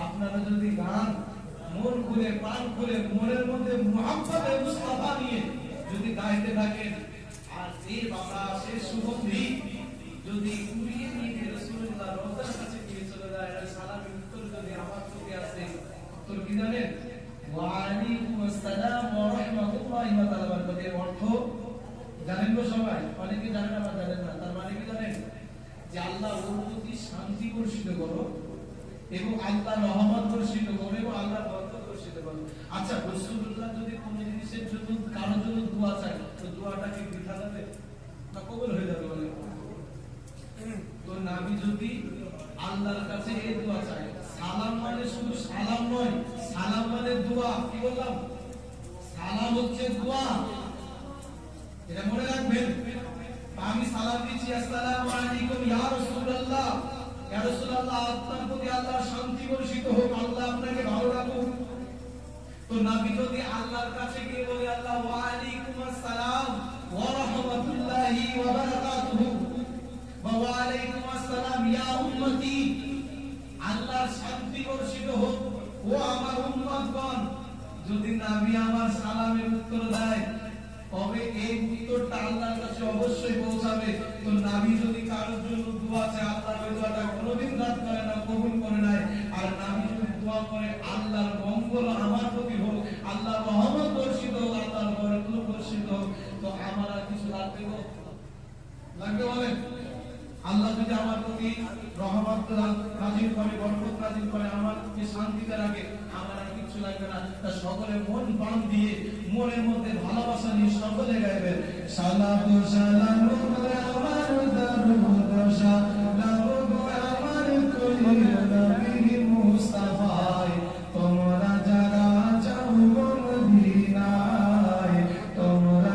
আপনারা যদি গান মন খুলে প্রাণ খুলে মনের মধ্যে মুহাব্বতে মুস্তাফা নিয়ে যদি গাইতে থাকেন আর এই বাবা সে সুগন্ধি যদি কুড়িয়ে নিয়ে রাসূলুল্লাহ রওজার কাছে নিয়ে চলে যায় আর সালামের উত্তর যদি আমার চোখে আসে উত্তর কি জানেন? ওয়া আলাইকুম আসসালাম ওয়া রাহমাতুল্লাহি ওয়া বারাকাতুহু। এর অর্থ জানেন তো সবাই? অনেকে জানেন আবার জানেন না। তার মানে কি জানেন? যে আল্লাহ ওর প্রতি শান্তি বর্ষিত করো এবং আল্লাহর রহমত বর্ষিত করো এবং আল্লাহর বরকত বর্ষিত করো। আচ্ছা, রাসূলুল্লাহ যদি কোনো জিনিসের জন্য কারোর জন্য দোয়া চায় তো দোয়াটা কি বৃথা যাবে না কবুল হয়ে যাবে? বলে তো নবী যদি আল্লাহর কাছে এই দোয়া চায়, সালাম মানে শুধু সালাম নয়, সালাম মানে দোয়া। কি বললাম? সালাম হচ্ছে দোয়া, এটা মনে রাখবেন। আমি সালাম দিচ্ছি আসসালামু আলাইকুম ইয়া রাসূলুল্লাহ, ইয়া রাসূলুল্লাহ আপনার প্রতি আল্লাহর শান্তি বর্ষিত হোক, আল্লাহ আপনাকে ভালো রাখুক। তো নবী যদি আল্লাহর কাছে গিয়ে বলে আল্লাহ ওয়া আলাইকুম আসসালাম ওয়া রাহমাতুল্লাহি ওয়া বারাকাতুহু ওয়া আলাইকুম আসসালাম ইয়া উম্মতি, আল্লাহর শান্তি বর্ষিত হোক ও আমার উম্মতগণ, যদি নবী আমার সালামের উত্তর দেয় তবে এই উত্তরটা আল্লাহর কাছে অবশ্যই পৌঁছাবে। তো নবী যদি কারোর জন্য দোয়া চায়, আল্লাহ ওই দোয়াটা কোনোদিন রাত করে না, কবুল করে নাই। আর নবী যদি দোয়া করে আল্লাহর মঙ্গল আমার প্রতি হোক, আল্লাহর রহমত বর্ষিত হোক, আল্লাহর বরকত বর্ষিত হোক, তো আমার আর কিছু লাগবে না? লাগবে বলেন? আল্লাহ যদি আমার প্রতি রহমত নাযিল করে, বরকত নাযিল করে, আমাকে শান্তিতে রাখে, আমার আর কিছু লাগবে না। তা সকলে মন প্রাণ দিয়ে মনের মধ্যে ভালোবাসা নিয়ে সকলে গাইবেন সালাতু সালামু